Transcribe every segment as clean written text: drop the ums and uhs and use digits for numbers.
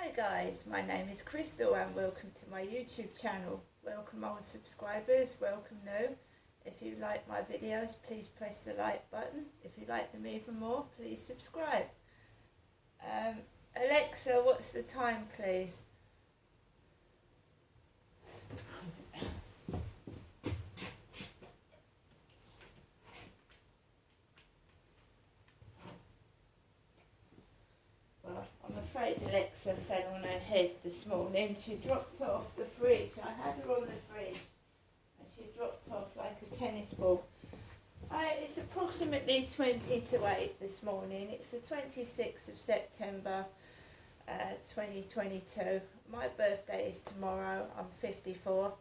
Hi guys, my name is Crystal and welcome to my YouTube channel. Welcome old subscribers, welcome new. If you like my videos, please press the like button. If you like them even more, please subscribe. Alexa, what's the time please? Well, I'm afraid Alexa fell on her head this morning. She dropped off the fridge. I had her on the fridge and she dropped off like a tennis ball. It's approximately 20 to 8 this morning. It's the 26th of September 2022. My birthday is tomorrow. I'm 54.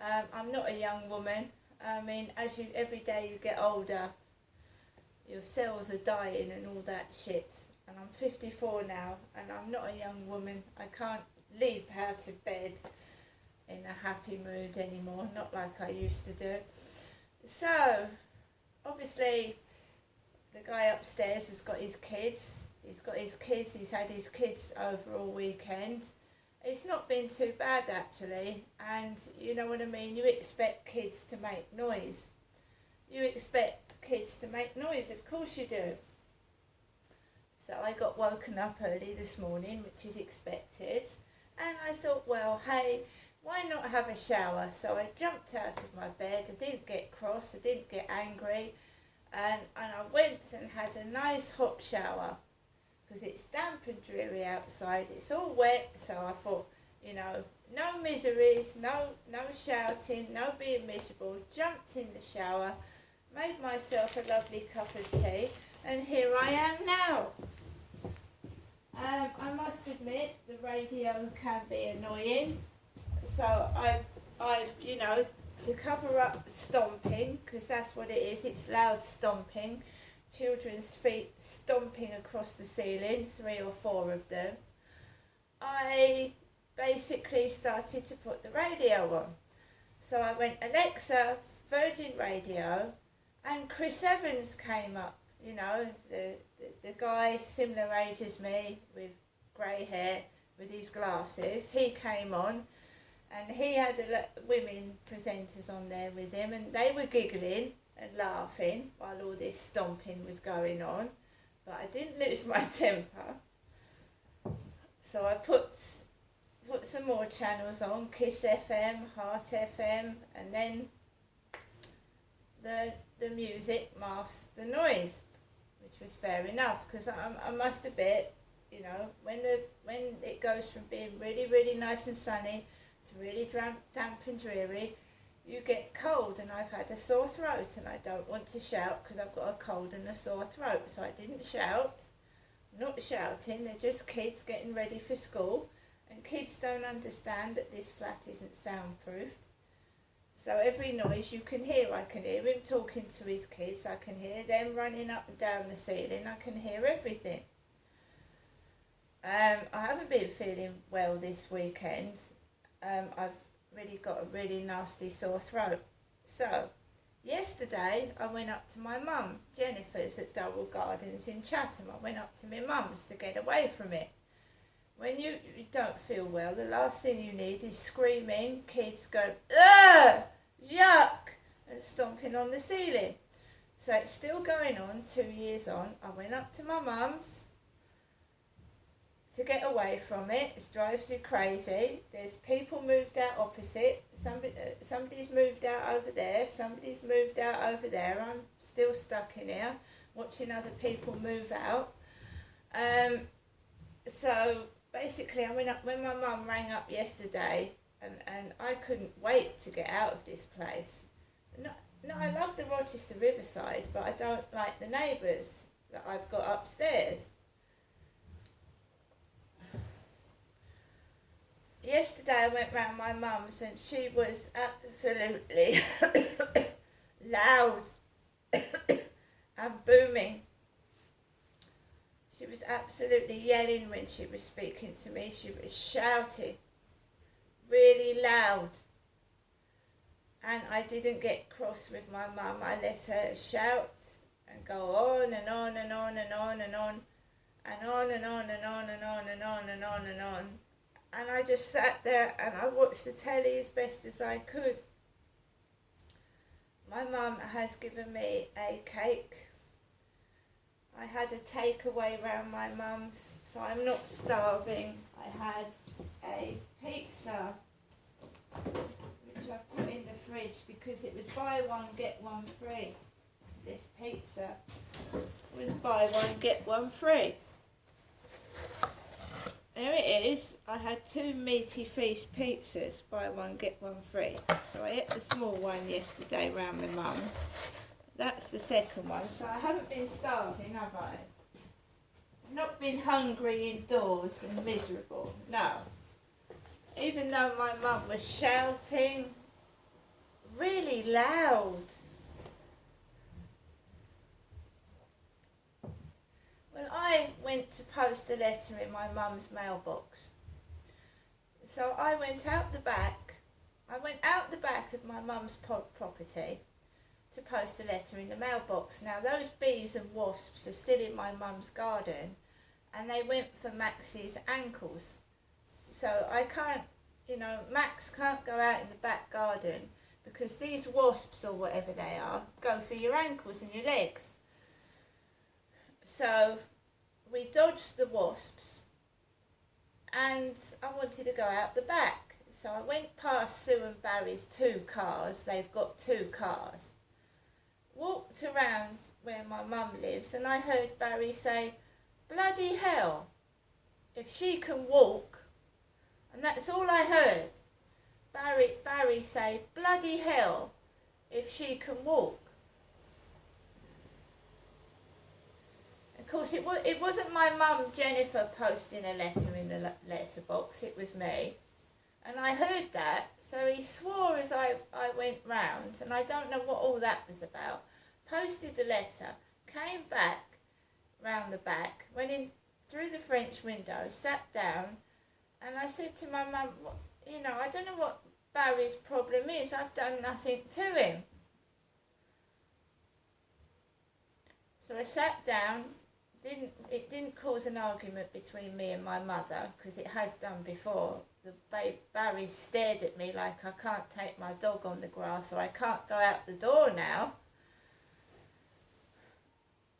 I'm not a young woman. I mean, every day you get older, your cells are dying and all that shit. And I'm 54 now and I'm not a young woman. I can't leap out of bed in a happy mood anymore, not like I used to do. So, obviously, the guy upstairs has got his kids. He's had his kids over all weekend. It's not been too bad actually, and you know what I mean, you expect kids to make noise. Of course you do. So I got woken up early this morning, which is expected, and I thought, well, hey, why not have a shower? So I jumped out of my bed. I didn't get cross, I didn't get angry, and I went and had a nice hot shower because it's damp and dreary outside. It's all wet, so I thought, you know, no miseries, no shouting, no being miserable. Jumped in the shower, made myself a lovely cup of tea, and here I am now. I must admit the radio can be annoying, so I you know, to cover up stomping, because that's what it is, it's loud stomping, children's feet stomping across the ceiling, 3 or 4 of them, I basically started to put the radio on. So I went, Alexa, Virgin Radio, and Chris Evans came up, you know, the guy similar age as me with grey hair with his glasses. He came on and he had women presenters on there with him, and they were giggling and laughing while all this stomping was going on, but I didn't lose my temper. So I put some more channels on, Kiss FM, Heart FM, and then the music masked the noise, which was fair enough, because I must admit, you know, when it goes from being really, really nice and sunny to really damp and dreary, you get cold, and I've had a sore throat, and I don't want to shout because I've got a cold and a sore throat, so I didn't shout. Not shouting, they're just kids getting ready for school, and kids don't understand that this flat isn't soundproofed. So every noise you can hear, I can hear him talking to his kids, I can hear them running up and down the ceiling, I can hear everything. I haven't been feeling well this weekend. I've really got a really nasty sore throat. So, yesterday I went up to my mum, Jennifer's at Durwell Gardens in Chatham. I went up to my mum's to get away from it. When you don't feel well, the last thing you need is screaming, kids go, ugh, yuck, and stomping on the ceiling. So it's still going on, 2 years on. I went up to my mum's to get away from it. It drives you crazy. There's people moved out opposite. Somebody's moved out over there. Somebody's moved out over there. I'm still stuck in here watching other people move out. So basically I went up when my mum rang up yesterday, and I couldn't wait to get out of this place. No, I love the Rochester Riverside, but I don't like the neighbours that I've got upstairs. Yesterday I went round my mum's and she was absolutely loud and booming. She was absolutely yelling when she was speaking to me. She was shouting really loud. And I didn't get cross with my mum. I let her shout and go on and on and on and on and on. and on and on and on and on and on and on and on. And I just sat there and I watched the telly as best as I could. My mum has given me a cake. I had a takeaway round my mum's, so I'm not starving. I had a pizza, which I put in the fridge because it was buy one, get one free. This pizza was buy one, get one free. There it is. I had 2 Meaty Feast pizzas, buy one, get one free. So I ate the small one yesterday round my mum's. That's the second one. So I haven't been starving, have I? I've not been hungry indoors and miserable, no. Even though my mum was shouting really loud. Well, I went to post a letter in my mum's mailbox. So I went out the back. I went out the back of my mum's property to post a letter in the mailbox. Now those bees and wasps are still in my mum's garden, and they went for Max's ankles. So I can't, Max can't go out in the back garden because these wasps or whatever they are go for your ankles and your legs. So we dodged the wasps and I wanted to go out the back. So I went past Sue and Barry's 2 cars. They've got 2 cars. Walked around where my mum lives and I heard Barry say, "Bloody hell, if she can walk." And that's all I heard. Barry say, "Bloody hell, if she can walk." Of course, it wasn't my mum Jennifer posting a letter in the letterbox, it was me. And I heard that, so he swore as I went round, and I don't know what all that was about. Posted the letter, came back round the back, went in through the French window, sat down, and I said to my mum, I don't know what Barry's problem is, I've done nothing to him. So I sat down. It didn't cause an argument between me and my mother, because it has done before. Barry stared at me like I can't take my dog on the grass, or I can't go out the door now.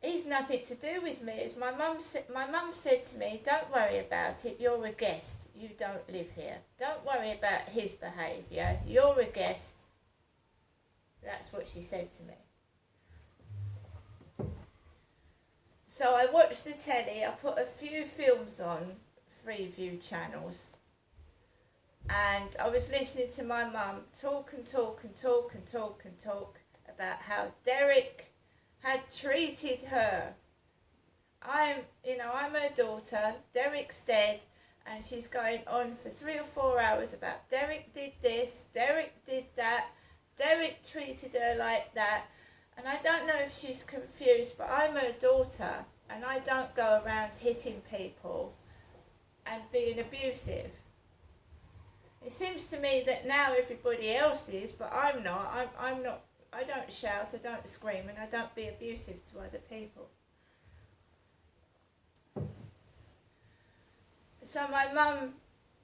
He's nothing to do with me. As my mum said to me, "Don't worry about it, you're a guest, you don't live here. Don't worry about his behaviour, you're a guest." That's what she said to me. So I watched the telly, I put a few films on Freeview channels, and I was listening to my mum talk about how Derek had treated her. I'm her daughter, Derek's dead, and she's going on for 3 or 4 hours about Derek did this, Derek did that, Derek treated her like that. And I don't know if she's confused, but I'm her daughter and I don't go around hitting people and being abusive. It seems to me that now everybody else is, but I'm not. I'm not. I don't shout, I don't scream, and I don't be abusive to other people. So my mum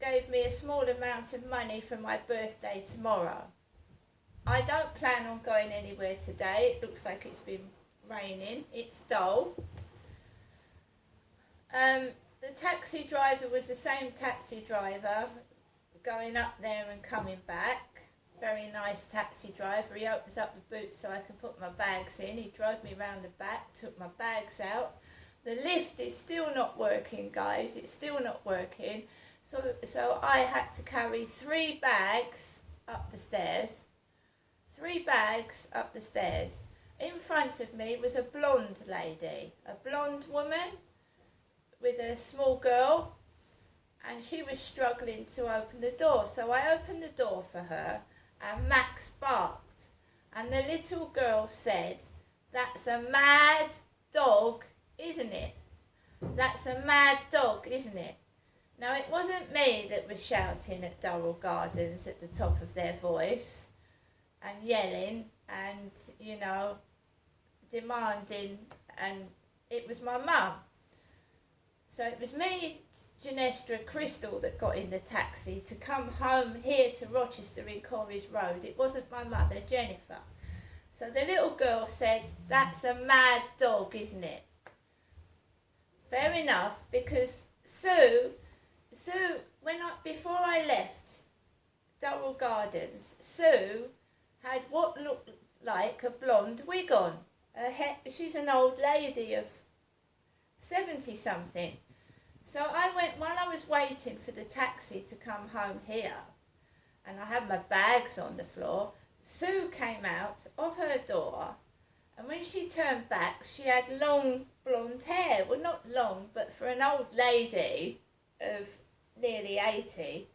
gave me a small amount of money for my birthday tomorrow. I don't plan on going anywhere today. It looks like it's been raining. It's dull. The taxi driver was the same taxi driver going up there and coming back. Very nice taxi driver. He opens up the boot so I can put my bags in. He drove me round the back, took my bags out. The lift is still not working, guys. It's still not working. So I had to carry 3 bags up the stairs. 3 bags up the stairs. In front of me was a blonde lady, a blonde woman with a small girl, and she was struggling to open the door. So I opened the door for her, and Max barked, and the little girl said, "That's a mad dog, isn't it? That's a mad dog, isn't it?" Now, it wasn't me that was shouting at Durrell Gardens at the top of their voice and yelling and, demanding, and it was my mum. So it was me, Genestra, Crystal that got in the taxi to come home here to Rochester in Corries Road. It wasn't my mother, Jennifer. So the little girl said, "That's a mad dog, isn't it?" Fair enough, because Sue, before I left Durrell Gardens, Sue had what looked like a blonde wig on. She's an old lady of 70 something. So I went, while I was waiting for the taxi to come home here, and I had my bags on the floor, Sue came out of her door, and when she turned back, she had long blonde hair. Well, not long, but for an old lady of nearly 80,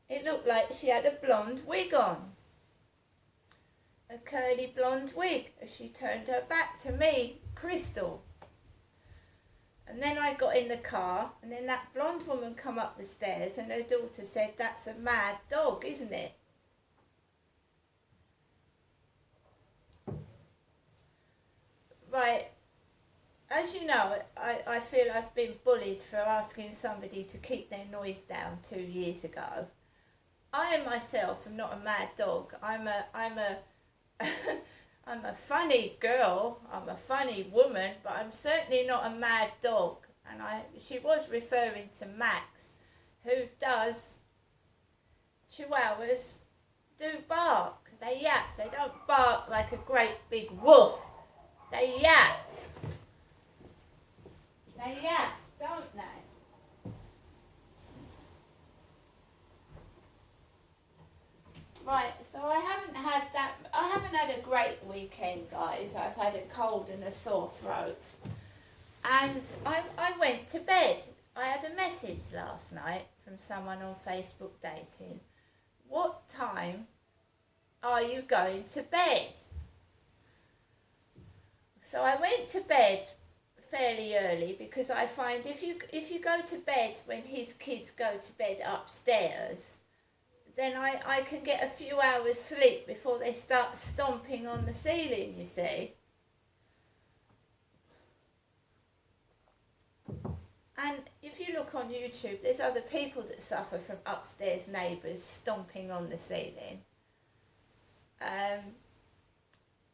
it looked like she had a blonde wig on. A curly blonde wig, as she turned her back to me, Crystal. And then I got in the car, and then that blonde woman come up the stairs, and her daughter said, "That's a mad dog, isn't it?" Right, as you know, I feel I've been bullied for asking somebody to keep their noise down 2 years ago. I myself am not a mad dog. I'm a I'm a funny girl, I'm a funny woman, but I'm certainly not a mad dog. And she was referring to Max, who does, Chihuahuas do bark. They yap. They don't bark like a great big wolf. They yap. They yap, don't they? Right, so I haven't had a great weekend, guys. I've had a cold and a sore throat. And I went to bed. I had a message last night from someone on Facebook dating. "What time are you going to bed?" So I went to bed fairly early, because I find if you go to bed when his kids go to bed upstairs, then I can get a few hours sleep before they start stomping on the ceiling, you see. And if you look on YouTube, there's other people that suffer from upstairs neighbours stomping on the ceiling.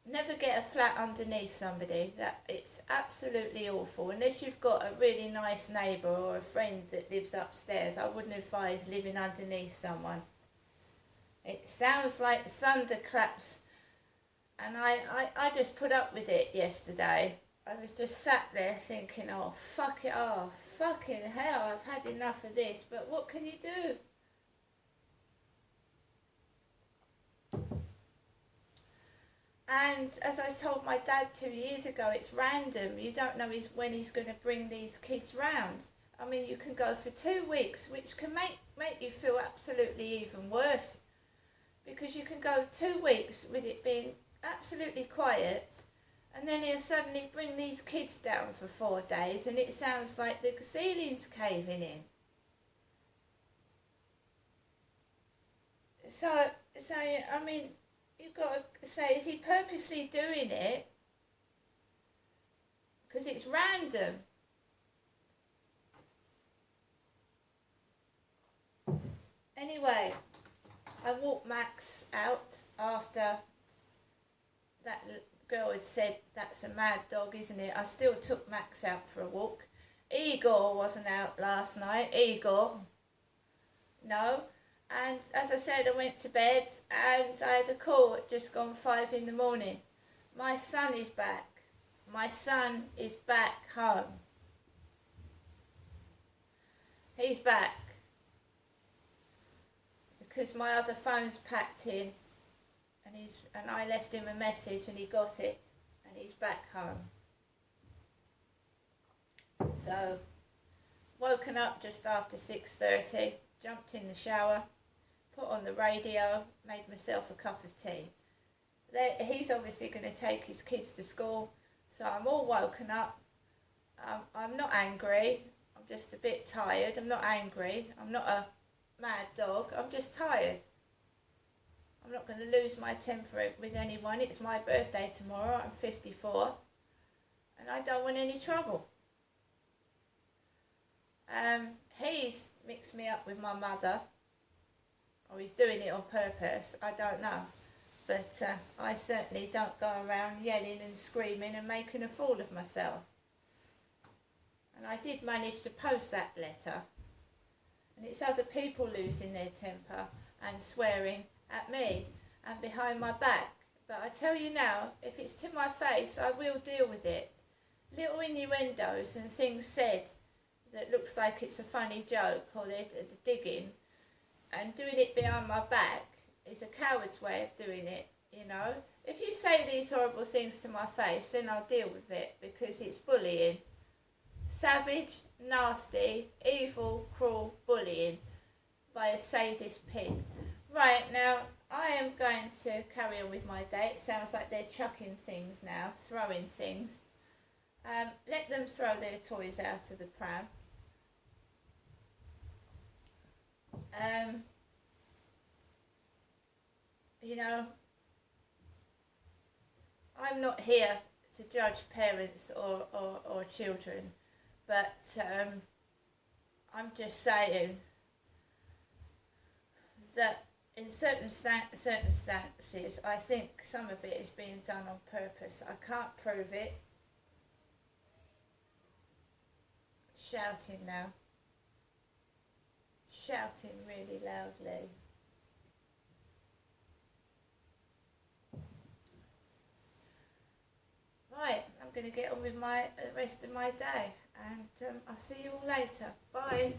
Never get a flat underneath somebody. It's absolutely awful. Unless you've got a really nice neighbour or a friend that lives upstairs, I wouldn't advise living underneath someone. It sounds like thunderclaps, and I just put up with it yesterday. I was just sat there thinking, "Oh, fuck it off. Fucking hell, I've had enough of this," but what can you do? And as I told my dad 2 years ago, it's random. You don't know when he's going to bring these kids round. I mean, you can go for 2 weeks, which can make you feel absolutely even worse, because you can go 2 weeks with it being absolutely quiet, and then he'll suddenly bring these kids down for 4 days, and it sounds like the ceiling's caving in. So I mean, you've got to say, is he purposely doing it? Because it's random. Anyway, I walked Max out after that girl had said, "That's a mad dog, isn't it?" I still took Max out for a walk. Igor wasn't out last night. Igor, no. And as I said, I went to bed, and I had a call at just gone 5 in the morning. My son is back. My son is back home. He's back. Because my other phone's packed in, and I left him a message, and he got it, and he's back home. So, woken up just after 6:30, jumped in the shower, put on the radio, made myself a cup of tea. He's obviously going to take his kids to school, so I'm all woken up. I'm not angry, I'm just a bit tired. I'm not angry, I'm not a mad dog, I'm just tired. I'm not going to lose my temper with anyone. It's my birthday tomorrow, I'm 54, and I don't want any trouble. He's mixed me up with my mother, or he's doing it on purpose, I don't know. But I certainly don't go around yelling and screaming and making a fool of myself. And I did manage to post that letter. And it's other people losing their temper and swearing at me and behind my back. But I tell you now, if it's to my face, I will deal with it. Little innuendos and things said that looks like it's a funny joke, or they're digging, and doing it behind my back is a coward's way of doing it, you know. If you say these horrible things to my face, then I'll deal with it, because it's bullying. Savage, nasty, evil, cruel bullying by a sadist pig. Right, now I am going to carry on with my day. It sounds like they're chucking things now, throwing things. Let them throw their toys out of the pram. You know, I'm not here to judge parents or children, but I'm just saying that in certain circumstances, I think some of it is being done on purpose. I can't prove it. Shouting now. Shouting really loudly. Right, I'm going to get on with the rest of my day, and I'll see you all later. Bye.